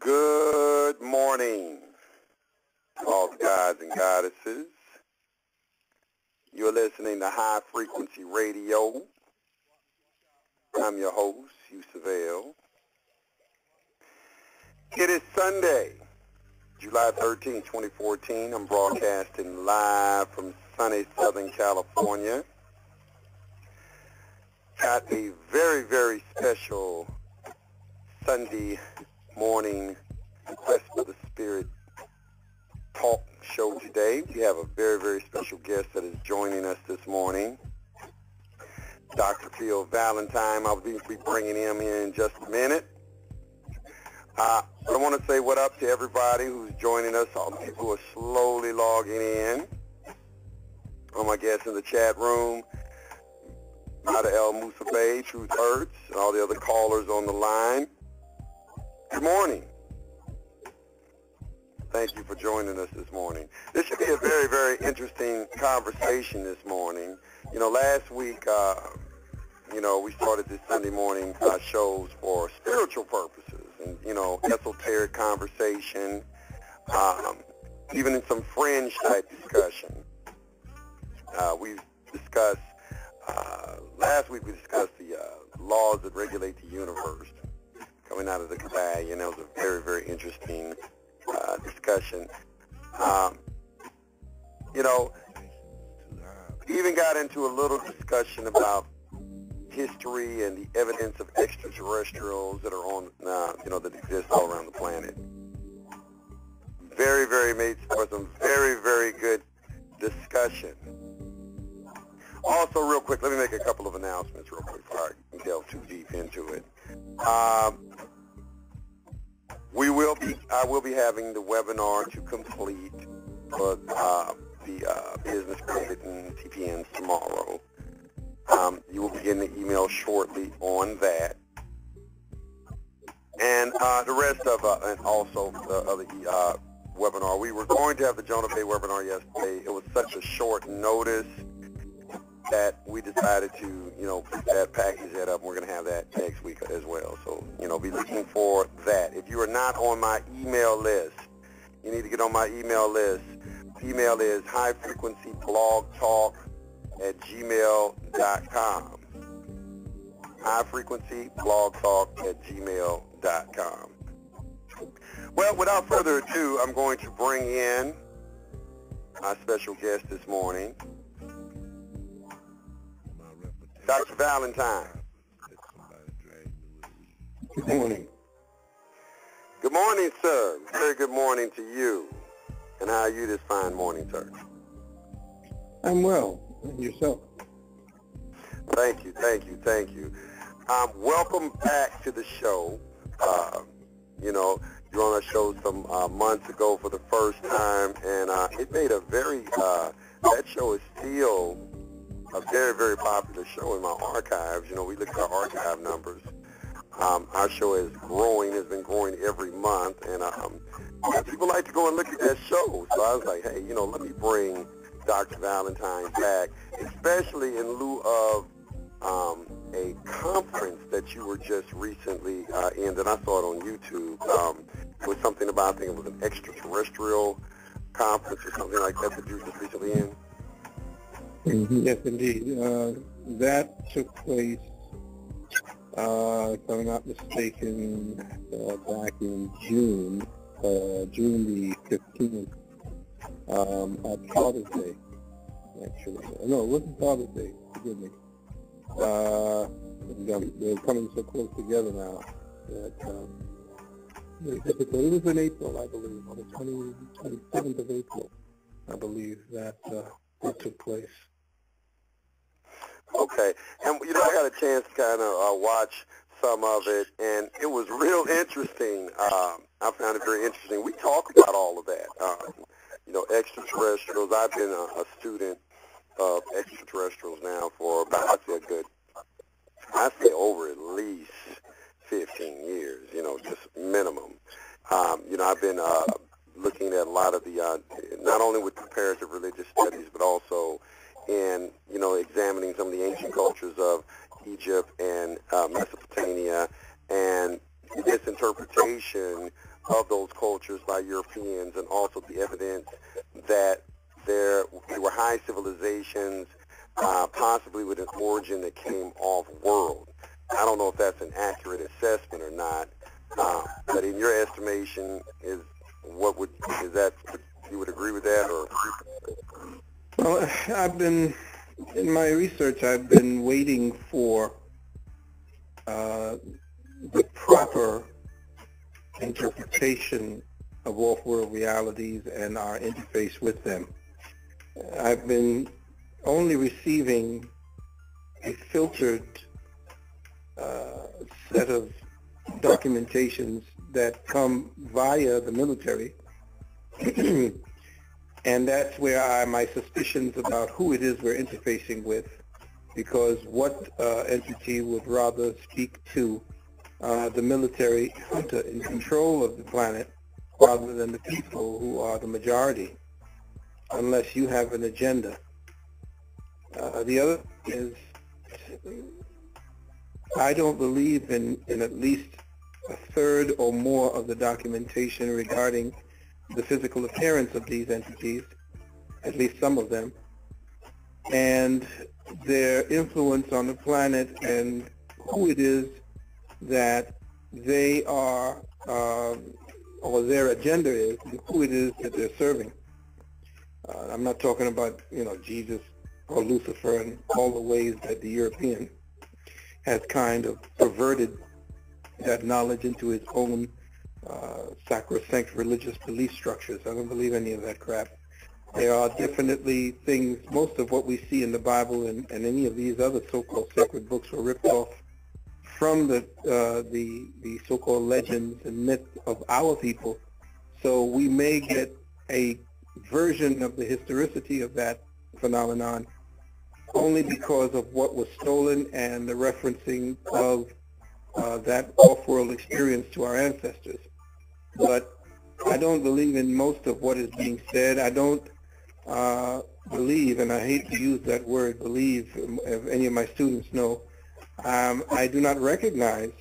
Good morning, all gods and goddesses. You're listening to High Frequency Radio. I'm your host, Yusuf L. It is Sunday, July 13, 2014. I'm broadcasting live from sunny Southern California. Got a very, very special Sunday morning Quest for the Spirit talk show today. We have a very, very special guest that is joining us this morning, Dr. Phil Valentine. I'll be bringing him in just a minute. I want to say what up to everybody who's joining us, all the people who are slowly logging in. All my guests in the chat room, Mata El Musa Bay, Truth Hurts, and all the other callers on the line. Good morning. Thank you for joining us this morning. This should be a very, very interesting conversation this morning. You know, last week, we started this Sunday morning shows for spiritual purposes and, esoteric conversation, even in some fringe-type discussion. We've discussed, last week we discussed the laws that regulate the universe coming out of the Kabbalah, and that was a very, very interesting discussion. Even got into a little discussion about history and the evidence of extraterrestrials that are on, that exist all around the planet. Very, very made for some very, very good discussion. Also, real quick, let me make a couple of announcements real quick before I delve too deep into it. I will be having the webinar to complete for the business credit and TPNs tomorrow. You will be getting the email shortly on that. And the rest of, and also the webinar. We were going to have the Jonah Bay webinar yesterday. It was such a short notice that we decided to, package that up. We're going to have that next week as well. So, be looking for that. If you are not on my email list, you need to get on my email list. Email is highfrequencyblogtalk@gmail.com. highfrequencyblogtalk@gmail.com. Well, without further ado, I'm going to bring in our special guest this morning, Dr. Valentine. Good morning. Good morning, sir. Very good morning to you. And how are you this fine morning, sir? I'm well. And yourself? Thank you. Welcome back to the show. You were on our show some months ago for the first time, and it made a very, that show is still a very, very popular show in my archives. We look at our archive numbers. Our show has been growing every month, and people like to go and look at that show. So I was like, hey, let me bring Dr. Valentine back, especially in lieu of a conference that you were just recently in, that I saw it on YouTube. It was something about, I think it was an extraterrestrial conference or something like that you were just recently in. Yes, indeed. That took place, if I'm not mistaken, back in June the 15th, at Father's Day, actually. No, it wasn't Father's Day, forgive me. They're coming so close together now that it was in April, I believe, on the 27th of April, I believe, that took place. Okay, and I got a chance to kind of watch some of it, and it was real interesting. I found it very interesting. We talk about all of that, extraterrestrials. I've been a student of extraterrestrials now for about, I say over at least 15 years, just minimum. I've been looking at a lot of the, not only with comparative religious studies, but also in, examining some of the ancient cultures of Egypt and Mesopotamia, and misinterpreting interpretation of those cultures by Europeans, and also the evidence that they were high civilizations, possibly with an origin that came off-world. I don't know if that's an accurate assessment or not, but in your estimation, you would agree with that, or? Well, in my research, I've been waiting for the proper interpretation of off-world realities and our interface with them. I've been only receiving a filtered set of documentations that come via the military, and that's where my suspicions about who it is we're interfacing with, because what entity would rather speak to the military junta in control of the planet rather than the people who are the majority, unless you have an agenda. The other is, I don't believe in at least a third or more of the documentation regarding the physical appearance of these entities, at least some of them, and their influence on the planet and who it is that they are, or their agenda is, and who it is that they're serving. I'm not talking about, Jesus or Lucifer and all the ways that the European has kind of perverted that knowledge into its own sacrosanct religious belief structures. I don't believe any of that crap. There are definitely things, most of what we see in the Bible and any of these other so-called sacred books were ripped off from the so-called legends and myths of our people. So we may get a version of the historicity of that phenomenon only because of what was stolen and the referencing of that off-world experience to our ancestors. But I don't believe in most of what is being said. I don't believe, and I hate to use that word, believe, if any of my students know, I do not recognize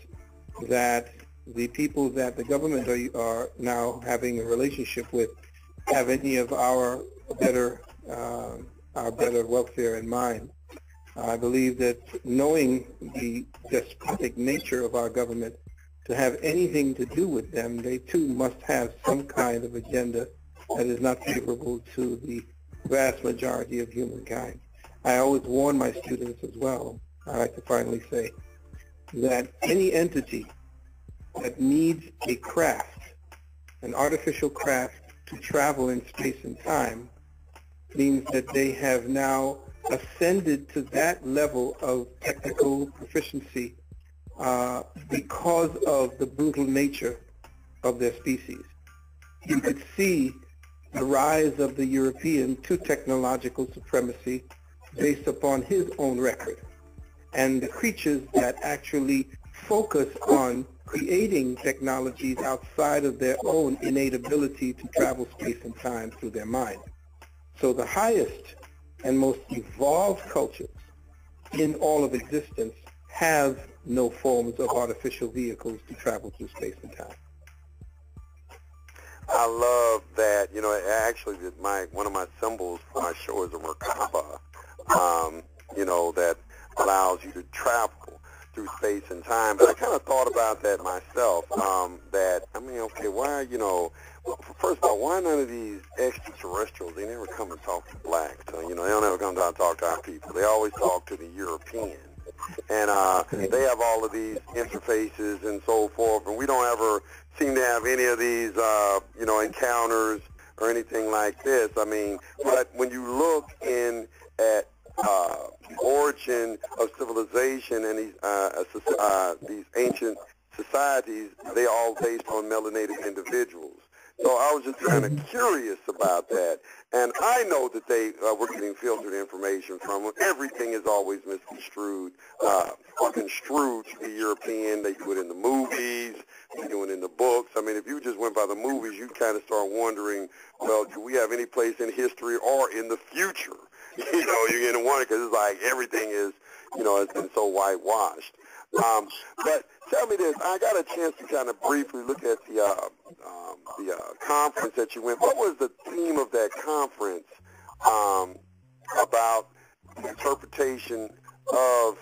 that the people that the government are now having a relationship with have any of our better welfare in mind. I believe that knowing the despotic nature of our government, to have anything to do with them, they too must have some kind of agenda that is not favorable to the vast majority of humankind. I always warn my students as well, I like to finally say, that any entity that needs a craft, an artificial craft to travel in space and time, means that they have now ascended to that level of technical proficiency because of the brutal nature of their species. You could see the rise of the European to technological supremacy based upon his own record. And the creatures that actually focus on creating technologies outside of their own innate ability to travel space and time through their mind. So the highest and most evolved cultures in all of existence have no forms of artificial vehicles to travel through space and time. I love that. Actually, one of my symbols for my show is a Merkaba, that allows you to travel through space and time. But I kind of thought about that myself, first of all, why none of these extraterrestrials, they never come and talk to blacks? They don't ever come down and talk to our people. They always talk to the Europeans. And they have all of these interfaces and so forth, and we don't ever seem to have any of these, encounters or anything like this. But when you look at the origin of civilization and these ancient societies, they all based on melanated individuals. So I was just kind of curious about that. And I know that they were getting filtered information from them. Everything is always misconstrued or construed to be European. They do it in the movies. They do it in the books. If you just went by the movies, you'd kind of start wondering, well, do we have any place in history or in the future? You're going to wonder because it's like everything is, has been so whitewashed. But Tell me this. I got a chance to kind of briefly look at the conference that you went. What was the theme of that conference about the interpretation of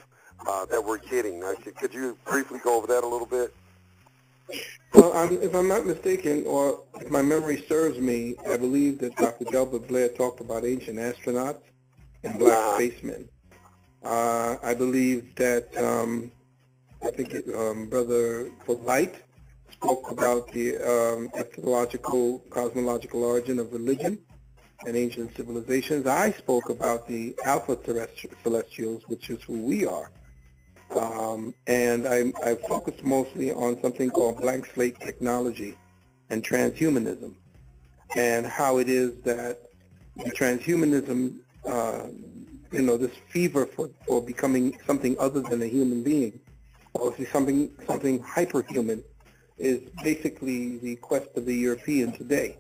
that we're getting? Could you briefly go over that a little bit? Well, if I'm not mistaken, or if my memory serves me, I believe that Dr. Delbert Blair talked about ancient astronauts and black spacemen. I believe that Brother Polite spoke about the ecological, cosmological origin of religion and ancient civilizations. I spoke about the Alpha Celestials, which is who we are. And I focused mostly on something called blank slate technology and transhumanism, and how it is that the transhumanism, this fever for becoming something other than a human being, or something hyperhuman, is basically the quest of the European today.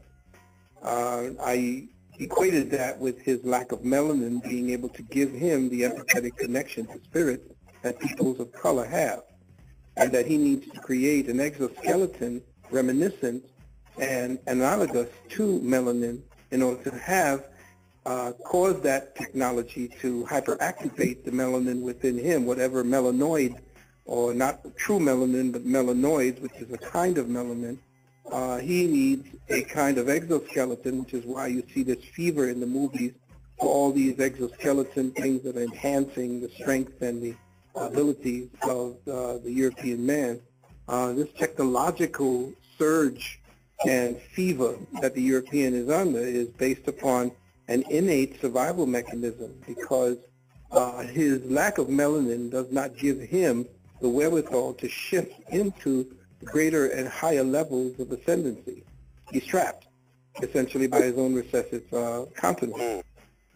I equated that with his lack of melanin being able to give him the empathetic connection to spirit that peoples of color have, and that he needs to create an exoskeleton reminiscent and analogous to melanin in order to have cause that technology to hyperactivate the melanin within him, whatever melanoid, or not true melanin, but melanoids, which is a kind of melanin. He needs a kind of exoskeleton, which is why you see this fever in the movies for all these exoskeleton things that are enhancing the strength and the abilities of the European man. This technological surge and fever that the European is under is based upon an innate survival mechanism, because his lack of melanin does not give him the wherewithal to shift into greater and higher levels of ascendancy. He's trapped, essentially, by his own recessive continent.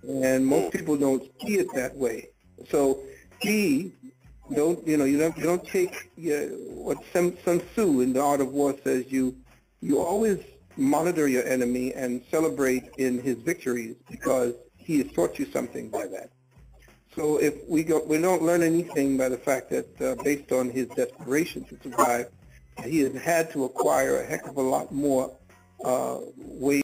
And most people don't see it that way. So you don't take what Sun Tzu in The Art of War says, you always monitor your enemy and celebrate in his victories, because he has taught you something by that. So if we don't learn anything by the fact that based on his desperation to survive, he has had to acquire a heck of a lot more ways